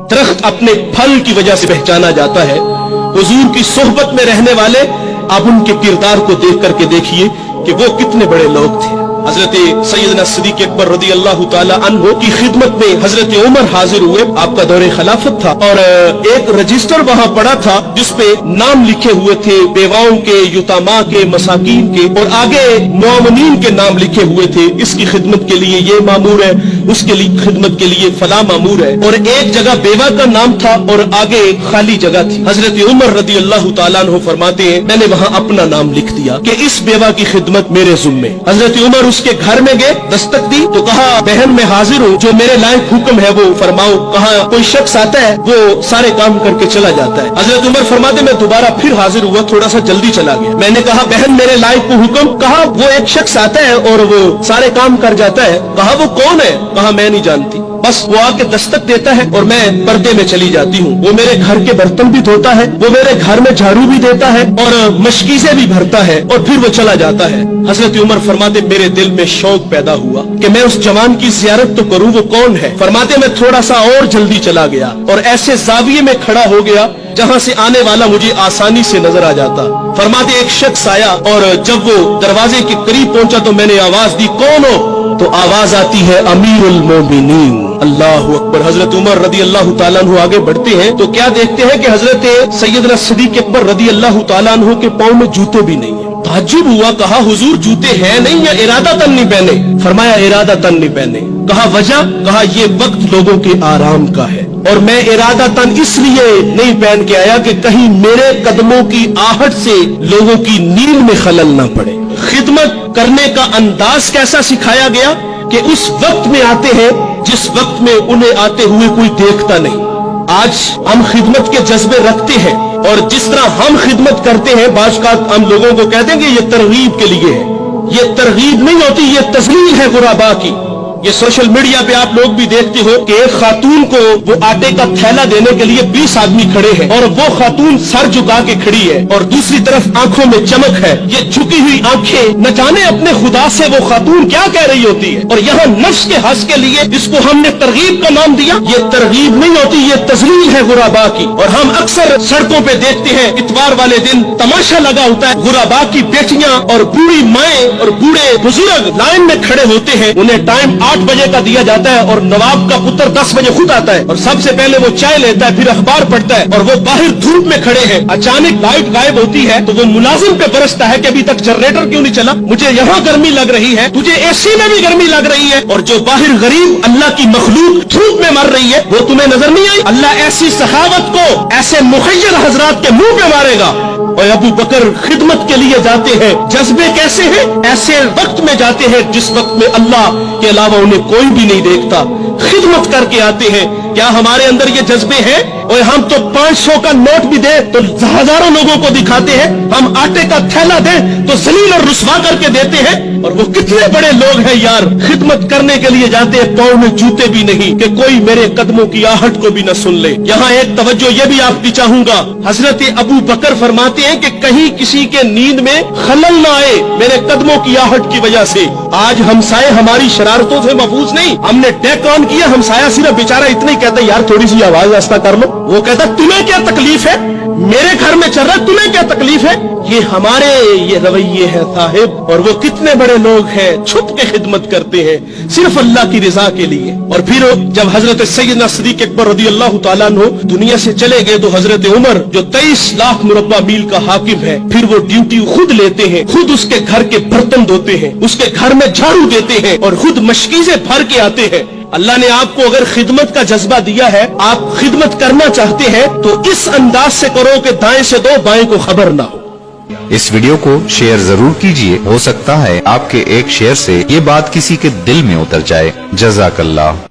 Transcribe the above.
दरख्त अपने फल की वजह से पहचाना जाता है। हुजूर की सोहबत में रहने वाले आप उनके किरदार को देख करके देखिए कि वो कितने बड़े लोग थे। हजरत सैयदना सिद्दीक़ अकबर रज़ी अल्लाह ताला अन्हु की खिदमत में हजरत उमर हाजिर हुए। आपका दौरे खिलाफत था और एक रजिस्टर वहां पड़ा था जिसपे नाम लिखे हुए थे बेवाओं के, युतामा के, मसाकीन के, और आगे मुआमिनीन के नाम लिखे हुए थे। इसकी खिदमत के लिए ये मामूर है, उसके लिए खिदमत के लिए फला मामूर है। और एक जगह बेवा का नाम था और आगे खाली जगह थी। हजरत उमर रज़ी अल्लाह ताला अन्हु फरमाते हैं मैंने वहां अपना नाम लिख दिया कि इस बेवा की खिदमत मेरे ज़िम्मे। हजरत उमर उसके घर में गए, दस्तक दी तो कहा बहन मैं हाजिर हूँ, जो मेरे लायक हुक्म है वो फरमाओ। कहा कोई शख्स आता है वो सारे काम करके चला जाता है। हजरत उमर फरमाते मैं दोबारा फिर हाजिर हुआ, थोड़ा सा जल्दी चला गया। मैंने कहा बहन मेरे लायक को हुक्म। कहा वो एक शख्स आता है और वो सारे काम कर जाता है। कहा वो कौन है? कहा मैं नहीं जानती, बस वो आके दस्तक देता है और मैं पर्दे में चली जाती हूँ। वो मेरे घर के बर्तन भी धोता है, वो मेरे घर में झाड़ू भी देता है और मशकीज़ें भी भरता है और फिर वो चला जाता है। हजरत उमर फरमाते मेरे दिल में शौक पैदा हुआ कि मैं उस जवान की ज़ियारत तो करूँ, वो कौन है? फरमाते मैं थोड़ा सा और जल्दी चला गया और ऐसे जाविये में खड़ा हो गया जहाँ से आने वाला मुझे आसानी से नजर आ जाता। फरमाते एक शख्स आया और जब वो दरवाजे के करीब पहुंचा तो मैंने आवाज दी कौन हो? तो आवाज आती है अमीरुल मोमिनीन। अल्लाहु अकबर। हजरत उमर रदी अल्लाह ताला अन्हु आगे बढ़ते हैं तो क्या देखते हैं कि हजरत सैयदना सिद्दीक़ अकबर रदी अल्लाह ताला अन्हु के पांव में जूते भी नहीं है। ताज्जुब हुआ, कहा हुजूर जूते हैं नहीं या इरादतन नहीं पहने? फरमाया इरादतन नहीं पहने। कहा वजह? कहा ये वक्त लोगों के आराम का है और मैं इरादतन इसलिए नहीं पहन के आया कि कहीं मेरे कदमों की आहट से लोगों की नींद में खलल ना पड़े। खिदमत करने का अंदाज कैसा सिखाया गया कि उस वक्त में आते हैं जिस वक्त में उन्हें आते हुए कोई देखता नहीं। आज हम खिदमत के जज्बे रखते हैं और जिस तरह हम खिदमत करते हैं बाज़ औक़ात हम लोगों को कहते हैं कि ये तरगीब के लिए है। ये तरगीब नहीं होती, ये तज़लील है गुराबा की। ये सोशल मीडिया पे आप लोग भी देखते हो कि एक खातून को वो आटे का थैला देने के लिए 20 आदमी खड़े हैं और वो खातून सर झुका के खड़ी है और दूसरी तरफ आंखों में चमक है। ये झुकी हुई आंखें न जाने अपने खुदा से वो खातून क्या कह रही होती है और यहाँ नफ्स के हस के लिए इसको हमने तरगीब का नाम दिया। ये तरगीब नहीं होती, ये तज़लील है गुराबा की। और हम अक्सर सड़कों पे देखते हैं इतवार वाले दिन तमाशा लगा होता है, गुराबा की बेटियां और बूढ़ी माएं और बूढ़े बुजुर्ग लाइन में खड़े होते हैं। उन्हें टाइम 8 बजे का दिया जाता है और नवाब का पुत्र 10 बजे खुद आता है और सबसे पहले वो चाय लेता है, फिर अखबार पढ़ता है और वो बाहर धूप में खड़े हैं। अचानक लाइट गायब होती है तो वो मुलाजिम पे बरसता है कि अभी तक जनरेटर क्यों नहीं चला, मुझे यहाँ गर्मी लग रही है, तुझे एसी में भी गर्मी लग रही है। और जो बाहर गरीब अल्लाह की मखलूक धूप में मर रही है वो तुम्हें नजर नहीं आई? अल्लाह ऐसी सखावत को ऐसे मुखय्यर हजरात के मुंह पे मारेगा। और अबू बकर खिदमत के लिए जाते हैं, जज्बे कैसे हैं? ऐसे वक्त में जाते हैं जिस वक्त में अल्लाह के अलावा उन्हें कोई भी नहीं देखता, खिदमत करके आते हैं। क्या हमारे अंदर ये जज्बे हैं? और हम तो 500 का नोट भी दे तो हजारों लोगों को दिखाते हैं, हम आटे का थैला दें तो जलील और रुस्वा करके देते हैं। और वो कितने बड़े लोग हैं यार, खिदमत करने के लिए जाते हैं पांव में जूते भी नहीं कि कोई मेरे कदमों की आहट को भी न सुन ले। यहाँ एक तवज्जो ये भी आपकी चाहूंगा, हजरत अबू बकर फरमाते हैं कि कहीं किसी के नींद में खलल ना आए मेरे कदमों की आहट की वजह से। आज हमसाए हमारी शरारतों से महफूज नहीं, हमने डेक ऑन किया, हमसाया सिर्फ बेचारा इतना ही कहता यार थोड़ी सी आवाज आस्ता कर लो, वो कहता तुम्हें क्या तकलीफ है, मेरे घर में चल रहा है, तुम्हें क्या तकलीफ है। ये हमारे ये रवैये हैं साहिब। और वो कितने बड़े लोग हैं, छुप के खिदमत करते हैं सिर्फ अल्लाह की रिजा के लिए। और फिर जब हजरत सैयदना सिद्दीक़ अकबर रज़ी अल्लाह ताला अन्हु दुनिया से चले गए तो हजरत उमर जो 23 लाख मुरब्बा मील का हाकिम है, फिर वो ड्यूटी खुद लेते हैं, खुद उसके घर के बर्तन धोते हैं, उसके घर में झाड़ू देते हैं और खुद मशकीज़ें भर के आते हैं। अल्लाह ने आपको अगर खिदमत का जज्बा दिया है, आप खिदमत करना चाहते हैं तो इस अंदाज से करो कि दाएं से दो बाएं को खबर ना हो। इस वीडियो को शेयर जरूर कीजिए, हो सकता है आपके एक शेयर से ये बात किसी के दिल में उतर जाए। जज़ाकल्लाह।